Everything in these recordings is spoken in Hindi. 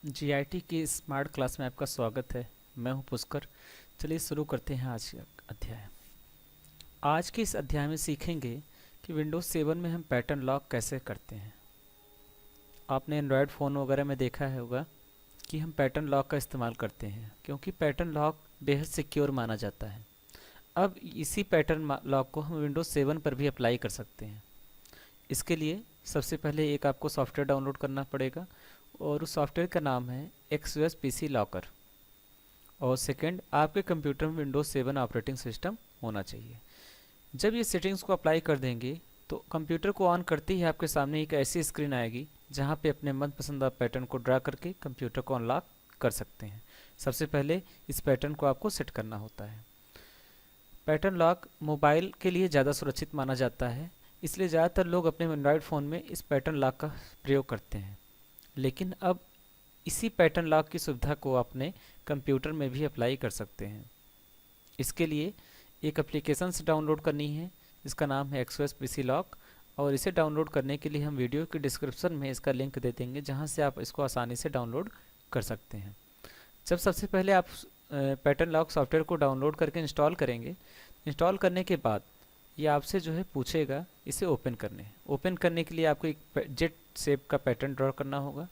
जीआईटी की स्मार्ट क्लास में आपका स्वागत है। मैं हूं पुष्कर। चलिए शुरू करते हैं आज का अध्याय। आज के इस अध्याय में सीखेंगे कि विंडोज़ 7 में हम पैटर्न लॉक कैसे करते हैं। आपने एंड्रॉयड फ़ोन वगैरह में देखा है होगा कि हम पैटर्न लॉक का इस्तेमाल करते हैं क्योंकि पैटर्न लॉक बेहद सिक्योर माना जाता है। अब इसी पैटर्न लॉक को हम विंडोज़ 7 पर भी अप्लाई कर सकते हैं। इसके लिए सबसे पहले एक आपको सॉफ्टवेयर डाउनलोड करना पड़ेगा और उस सॉफ्टवेयर का नाम है एक्सयूएस पीसी लॉकर। और सेकंड, आपके कंप्यूटर में विंडोज़ 7 ऑपरेटिंग सिस्टम होना चाहिए। जब ये सेटिंग्स को अप्लाई कर देंगे तो कंप्यूटर को ऑन करते ही आपके सामने एक ऐसी स्क्रीन आएगी जहाँ पे अपने मनपसंद पैटर्न को ड्रा करके कंप्यूटर को अनलॉक कर सकते हैं। सबसे पहले इस पैटर्न को आपको सेट करना होता है। पैटर्न लॉक मोबाइल के लिए ज़्यादा सुरक्षित माना जाता है, इसलिए ज़्यादातर लोग अपने एंड्रॉयड फ़ोन में इस पैटर्न लॉक का प्रयोग करते हैं। लेकिन अब इसी पैटर्न लॉक की सुविधा को अपने कंप्यूटर में भी अप्लाई कर सकते हैं। इसके लिए एक एप्लीकेशन से डाउनलोड करनी है जिसका नाम है एक्सयूएस पीसी लॉक, और इसे डाउनलोड करने के लिए हम वीडियो के डिस्क्रिप्शन में इसका लिंक दे देंगे जहां से आप इसको आसानी से डाउनलोड कर सकते हैं। जब सबसे पहले आप पैटर्न लॉक सॉफ्टवेयर को डाउनलोड करके इंस्टॉल करेंगे, इंस्टॉल करने के बाद ये आपसे जो है पूछेगा इसे ओपन करने के लिए आपको एक जेट शेप का पैटर्न ड्रॉ करना होगा।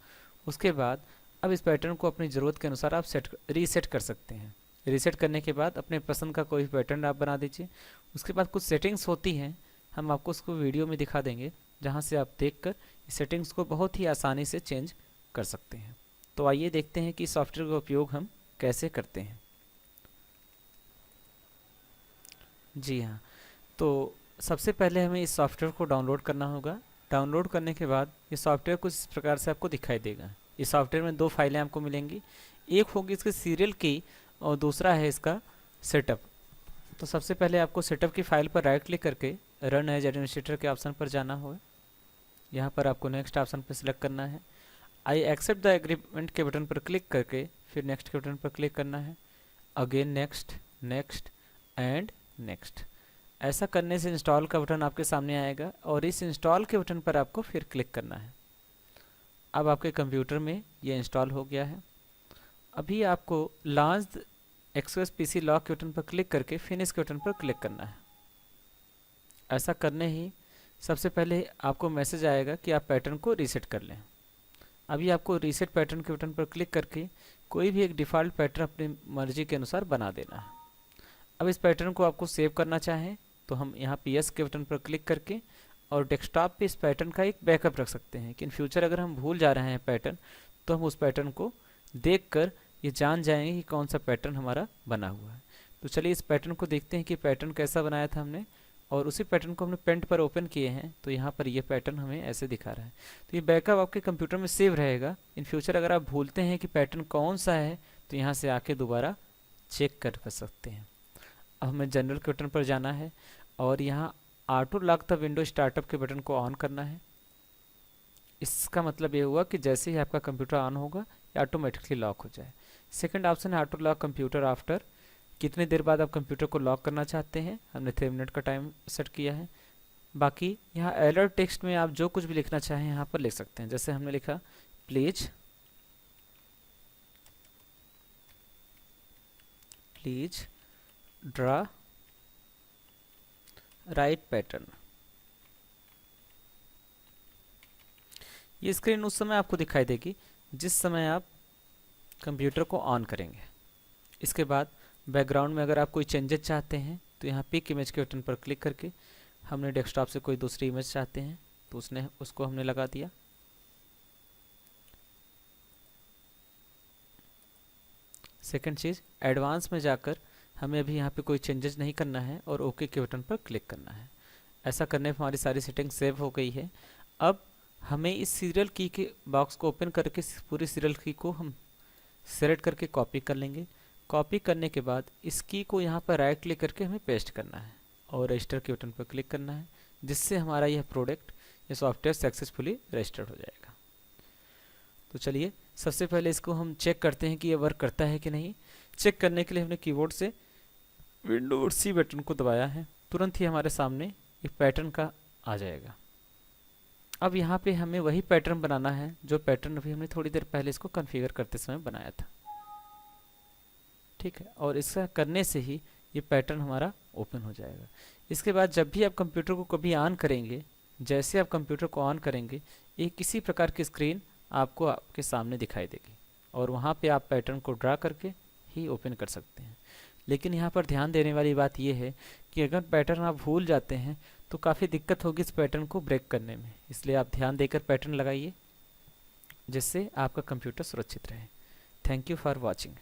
उसके बाद अब इस पैटर्न को अपनी ज़रूरत के अनुसार आप रीसेट कर सकते हैं। रीसेट करने के बाद अपने पसंद का कोई पैटर्न आप बना दीजिए। उसके बाद कुछ सेटिंग्स होती हैं, हम आपको उसको वीडियो में दिखा देंगे जहां से आप देखकर इस सेटिंग्स को बहुत ही आसानी से चेंज कर सकते हैं। तो आइए देखते हैं कि इस सॉफ्टवेयर का उपयोग हम कैसे करते हैं। जी हाँ, तो सबसे पहले हमें इस सॉफ्टवेयर को डाउनलोड करना होगा। डाउनलोड करने के बाद ये सॉफ्टवेयर कुछ इस प्रकार से आपको दिखाई देगा। इस सॉफ्टवेयर में दो फाइलें आपको मिलेंगी, एक होगी इसकी सीरियल की और दूसरा है इसका सेटअप। तो सबसे पहले आपको सेटअप की फाइल पर राइट क्लिक करके रन एज एडमिनिस्ट्रेटर के ऑप्शन पर जाना होगा। यहाँ पर आपको नेक्स्ट ऑप्शन पर सिलेक्ट करना है। आई एक्सेप्ट द एग्रीमेंट के बटन पर क्लिक करके फिर नेक्स्ट के बटन पर क्लिक करना है। Again next, next and next. ऐसा करने से इंस्टॉल का बटन आपके सामने आएगा और इस इंस्टॉल के बटन पर आपको फिर क्लिक करना है। अब आपके कंप्यूटर में ये इंस्टॉल हो गया है। अभी आपको लॉन्च एक्सयूएस पीसी लॉक के बटन पर क्लिक करके फिनिश के बटन पर क्लिक करना है। ऐसा करने ही सबसे पहले आपको मैसेज आएगा कि आप पैटर्न को रीसेट कर लें। अभी आपको रीसेट पैटर्न के बटन पर क्लिक करके कोई भी एक डिफ़ॉल्ट पैटर्न अपनी मर्जी के अनुसार बना देना है। अब इस पैटर्न को आपको सेव करना चाहें तो हम यहाँ PS के बटन पर क्लिक करके और डेस्कटॉप पे इस पैटर्न का एक बैकअप रख सकते हैं कि इन फ्यूचर अगर हम भूल जा रहे हैं पैटर्न तो हम उस पैटर्न को देखकर ये जान जाएंगे कि कौन सा पैटर्न हमारा बना हुआ है। तो चलिए इस पैटर्न को देखते हैं कि पैटर्न कैसा बनाया था हमने, और उसी पैटर्न को हमने पेंट पर ओपन किए हैं तो यहाँ पर ये पैटर्न हमें ऐसे दिखा रहा है। तो ये बैकअप आपके कंप्यूटर में सेव रहेगा। इन फ्यूचर अगर आप भूलते हैं कि पैटर्न कौन सा है तो यहाँ से आके दोबारा चेक कर सकते हैं। अब हमें जनरल के बटन पर जाना है और यहाँ auto lock the window startup के बटन को ऑन करना है। इसका मतलब ये हुआ कि जैसे ही आपका कंप्यूटर ऑन होगा ये ऑटोमेटिकली लॉक हो जाए। सेकंड ऑप्शन है ऑटो लॉक कंप्यूटर आफ्टर, कितने देर बाद आप कंप्यूटर को लॉक करना चाहते हैं। हमने 3 मिनट का टाइम सेट किया है। बाकी यहाँ अलर्ट टेक्स्ट में आप जो कुछ भी लिखना चाहें यहाँ पर लिख सकते हैं। जैसे हमने लिखा please please draw right pattern. ये स्क्रीन उस समय आपको दिखाई देगी जिस समय आप कंप्यूटर को ऑन करेंगे। इसके बाद बैकग्राउंड में अगर आप कोई चेंजेस चाहते हैं तो यहाँ पिक इमेज के बटन पर क्लिक करके हमने डेस्कटॉप से कोई दूसरी इमेज चाहते हैं तो उसको हमने लगा दिया। सेकंड चीज़, एडवांस में जाकर हमें अभी यहाँ पे कोई चेंजेस नहीं करना है और ओके के बटन पर क्लिक करना है। ऐसा करने पर हमारी सारी सेटिंग सेव हो गई है। अब हमें इस सीरियल की के बॉक्स को ओपन करके पूरी सीरियल की को हम सेलेक्ट करके कॉपी कर लेंगे। कॉपी करने के बाद इस की को यहाँ पर राइट क्लिक करके हमें पेस्ट करना है और रजिस्टर के बटन पर क्लिक करना है, जिससे हमारा यह प्रोडक्ट, ये सॉफ्टवेयर सक्सेसफुली रजिस्टर्ड हो जाएगा। तो चलिए सबसे पहले इसको हम चेक करते हैं कि ये वर्क करता है कि नहीं। चेक करने के लिए हमने कीबोर्ड से विंडो और सी बटन को दबाया है, तुरंत ही हमारे सामने एक पैटर्न का आ जाएगा। अब यहाँ पे हमें वही पैटर्न बनाना है जो पैटर्न अभी हमने थोड़ी देर पहले इसको कॉन्फ़िगर करते समय बनाया था। ठीक है, और इसका करने से ही ये पैटर्न हमारा ओपन हो जाएगा। इसके बाद जब भी आप कंप्यूटर को कभी ऑन करेंगे, जैसे आप कंप्यूटर को ऑन करेंगे, एक किसी प्रकार की स्क्रीन आपको आपके सामने दिखाई देगी और वहाँ पे आप पैटर्न को ड्रा करके ही ओपन कर सकते हैं। लेकिन यहाँ पर ध्यान देने वाली बात यह है कि अगर पैटर्न आप भूल जाते हैं तो काफ़ी दिक्कत होगी इस पैटर्न को ब्रेक करने में, इसलिए आप ध्यान देकर पैटर्न लगाइए जिससे आपका कंप्यूटर सुरक्षित रहे। Thank you for watching.